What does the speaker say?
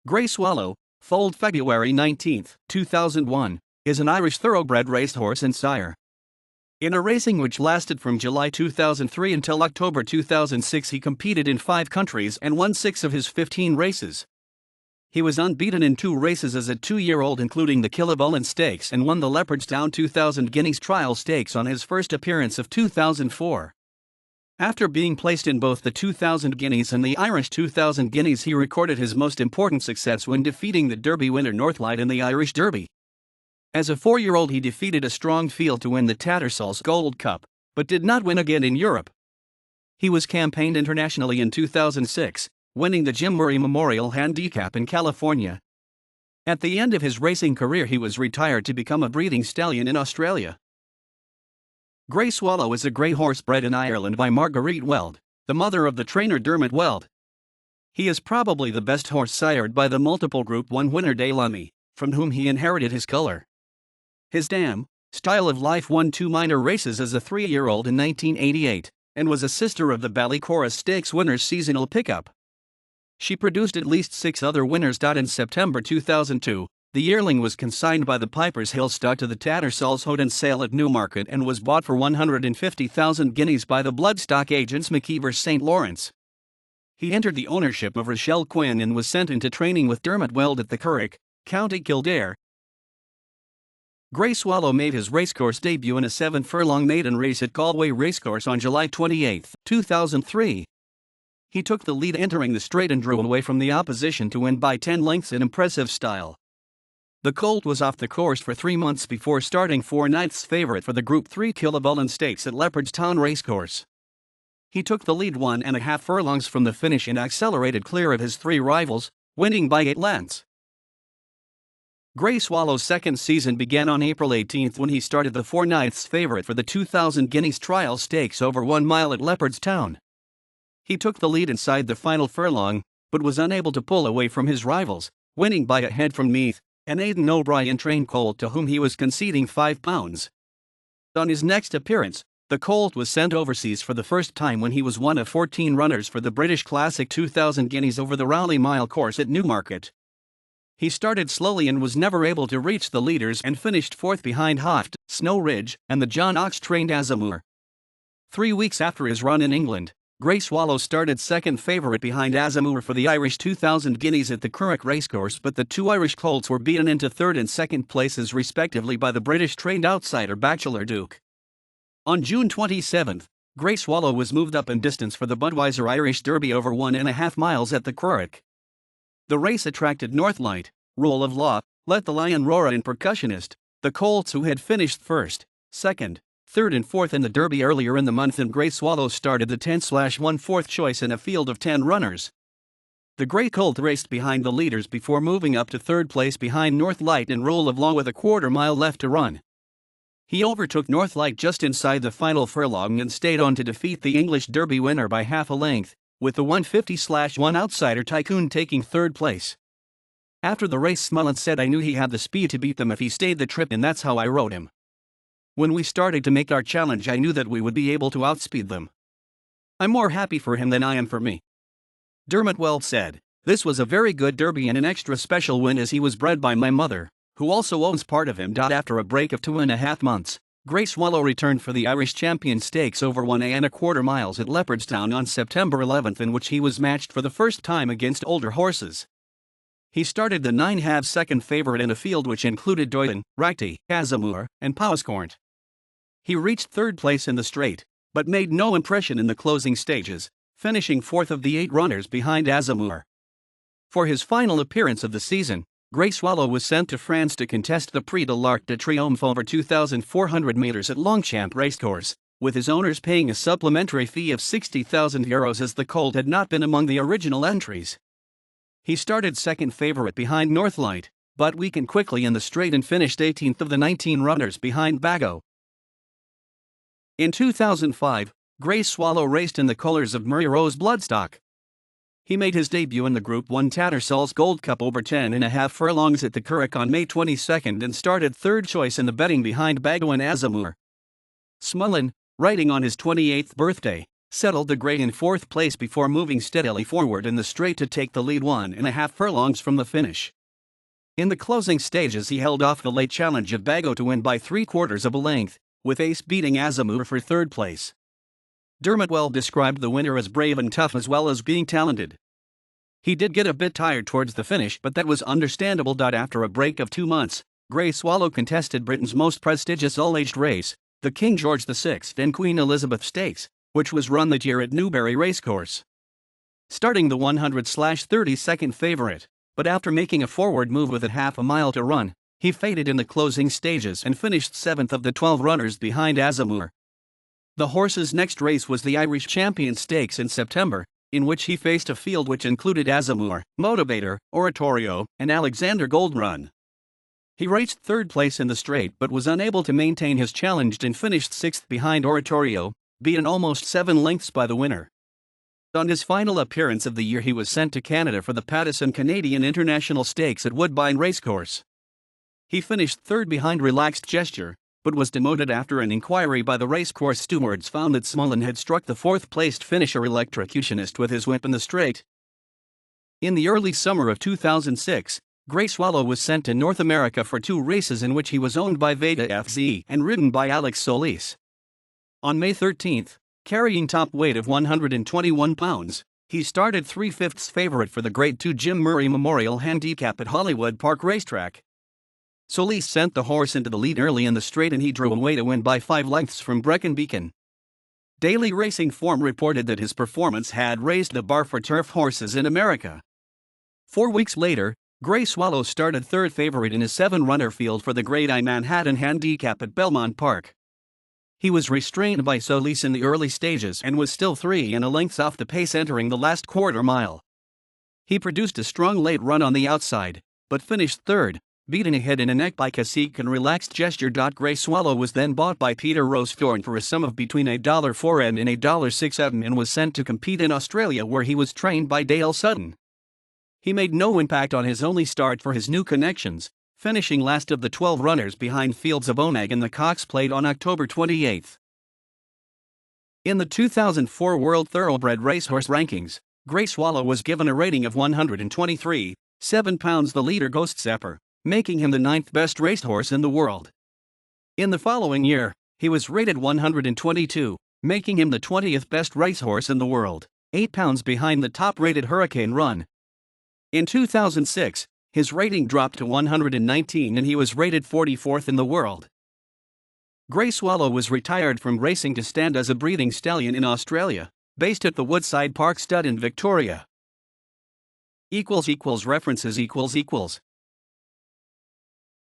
Grey Swallow, foaled February 19, 2001, is an Irish Thoroughbred racehorse and sire. In a racing which lasted from July 2003 until October 2006, he competed in 5 countries and won 6 of his 15 races. He was unbeaten in 2 races as a 2-year-old, including the Killavullan Stakes, and won the Leopardstown 2000 Guineas Trial Stakes on his first appearance of 2004. After being placed in both the 2000 Guineas and the Irish 2000 Guineas, he recorded his most important success when defeating the Derby winner Northlight in the Irish Derby. As a 4-year-old, he defeated a strong field to win the Tattersalls Gold Cup, but did not win again in Europe. He was campaigned internationally in 2006, winning the Jim Murray Memorial Handicap in California. At the end of his racing career, he was retired to become a breeding stallion in Australia. Grey Swallow is a grey horse bred in Ireland by Marguerite Weld, the mother of the trainer Dermot Weld. He is probably the best horse sired by the multiple Group 1 winner De Lummy, from whom he inherited his color. His dam, Style of Life, won 2 minor races as a 3-year-old in 1988, and was a sister of the Ballycorus Stakes winner's seasonal pickup. She produced at least 6 other winners. In September 2002, the yearling was consigned by the Piper's Hill stock to the Tattersalls Hoden sale at Newmarket and was bought for 150,000 guineas by the bloodstock agents McKeever St. Lawrence. He entered the ownership of Rochelle Quinn and was sent into training with Dermot Weld at the Curragh, County Kildare. Grey Swallow made his racecourse debut in a 7-furlong maiden race at Galway Racecourse on July 28, 2003. He took the lead entering the straight and drew away from the opposition to win by 10 lengths in impressive style. The colt was off the course for 3 months before starting 4/9 favorite for the Group 3 Killavullan Stakes at Leopardstown Racecourse. He took the lead 1.5 furlongs from the finish and accelerated clear of his 3 rivals, winning by 8 lengths. Grey Swallow's second season began on April 18 when he started the 4/9 favorite for the 2000 Guineas Trial Stakes over 1 mile at Leopardstown. He took the lead inside the final furlong, but was unable to pull away from his rivals, winning by a head from Meath, an Aidan O'Brien trained colt to whom he was conceding £5. On his next appearance, the colt was sent overseas for the first time when he was one of 14 runners for the British Classic 2000 Guineas over the Rowley Mile course at Newmarket. He started slowly and was never able to reach the leaders and finished 4th behind Hoft, Snow Ridge, and the John Ox-trained Azamur. 3 weeks after his run in England, Grey Swallow started second favorite behind Azamur for the Irish 2000 Guineas at the Curragh Racecourse, but the 2 Irish colts were beaten into 3rd and 2nd places respectively by the British-trained outsider Bachelor Duke. On June 27, Grey Swallow was moved up in distance for the Budweiser Irish Derby over 1.5 miles at the Curragh. The race attracted Northlight, Rule of Law, Let the Lion Roar and Percussionist, the colts who had finished 1st, 2nd, 3rd and 4th in the Derby earlier in the month, and Grey Swallow started the 10/1 4th choice in a field of 10 runners. The Grey colt raced behind the leaders before moving up to 3rd place behind Northlight and Rule of Law with a 1/4 mile left to run. He overtook Northlight just inside the final furlong and stayed on to defeat the English Derby winner by half a length, with the 150/1 outsider Tycoon taking 3rd place. After the race, Smullen said, "I knew he had the speed to beat them if he stayed the trip, and that's how I rode him. When we started to make our challenge, I knew that we would be able to outspeed them. I'm more happy for him than I am for me." Dermot Weld said, "This was a very good Derby and an extra special win as he was bred by my mother, who also owns part of him." After a break of 2.5 months, Grey Swallow returned for the Irish Champion Stakes over 1.25 miles at Leopardstown on September 11, in which he was matched for the first time against older horses. He started the 9.5 second favorite in a field which included Doyden, Rachty, Azamur, and Powascornt. He reached 3rd place in the straight, but made no impression in the closing stages, finishing 4th of the 8 runners behind Azamur. For his final appearance of the season, Grey Swallow was sent to France to contest the Prix de l'Arc de Triomphe over 2,400 meters at Longchamp Racecourse, with his owners paying a supplementary fee of €60,000 as the colt had not been among the original entries. He started second favorite behind Northlight, but weakened quickly in the straight and finished 18th of the 19 runners behind Bago. In 2005, Grey Swallow raced in the colours of Murray Rose Bloodstock. He made his debut in the Group 1 Tattersalls Gold Cup over 10.5 furlongs at the Curragh on May 22 and started 3rd choice in the betting behind Bago and Azamur. Smullen, writing on his 28th birthday, settled the grey in 4th place before moving steadily forward in the straight to take the lead 1.5 furlongs from the finish. In the closing stages he held off the late challenge of Bago to win by 3/4 of a length, with Ace beating Azamur for 3rd place. Dermot well described the winner as brave and tough as well as being talented. He did get a bit tired towards the finish, but that was understandable. After a break of 2 months, Grey Swallow contested Britain's most prestigious all-aged race, the King George VI and Queen Elizabeth Stakes, which was run that year at Newbury Racecourse. Starting the 100/32nd favourite, but after making a forward move with a half a mile to run, he faded in the closing stages and finished 7th of the 12 runners behind Azamur. The horse's next race was the Irish Champion Stakes in September, in which he faced a field which included Azamur, Motivator, Oratorio, and Alexander Goldrun. He reached 3rd place in the straight but was unable to maintain his challenge and finished 6th behind Oratorio, beaten almost 7 lengths by the winner. On his final appearance of the year he was sent to Canada for the Pattison Canadian International Stakes at Woodbine Racecourse. He finished 3rd behind Relaxed Gesture, but was demoted after an inquiry by the racecourse stewards found that Smullen had struck the 4th-placed finisher Electrocutionist with his whip in the straight. In the early summer of 2006, Grey Swallow was sent to North America for 2 races in which he was owned by Vega FZ and ridden by Alex Solis. On May 13, carrying top weight of 121 pounds, he started 3/5 favorite for the Grade 2 Jim Murray Memorial Handicap at Hollywood Park Racetrack. Solis sent the horse into the lead early in the straight and he drew away to win by 5 lengths from Brecon Beacon. Daily Racing Form reported that his performance had raised the bar for turf horses in America. 4 weeks later, Grey Swallow started 3rd favorite in his 7-runner field for the Grade I Manhattan Handicap at Belmont Park. He was restrained by Solis in the early stages and was still 3 lengths off the pace entering the last quarter mile. He produced a strong late run on the outside, but finished 3rd, beaten ahead in a neck by Cacique and Relaxed Gesture. Grey Swallow was then bought by Peter Rosethorn for a sum of between $1.04 and $1.06 and was sent to compete in Australia where he was trained by Dale Sutton. He made no impact on his only start for his new connections, finishing last of the 12 runners behind Fields of Oneg in the Cox Plate on October 28. In the 2004 World Thoroughbred Racehorse Rankings, Grey Swallow was given a rating of 123.7 pounds. The leader Ghost Zepper, making him the 9th best racehorse in the world. In the following year, he was rated 122, making him the 20th best racehorse in the world, 8 pounds behind the top-rated Hurricane Run. In 2006, his rating dropped to 119 and he was rated 44th in the world. Grey Swallow was retired from racing to stand as a breeding stallion in Australia, based at the Woodside Park Stud in Victoria. References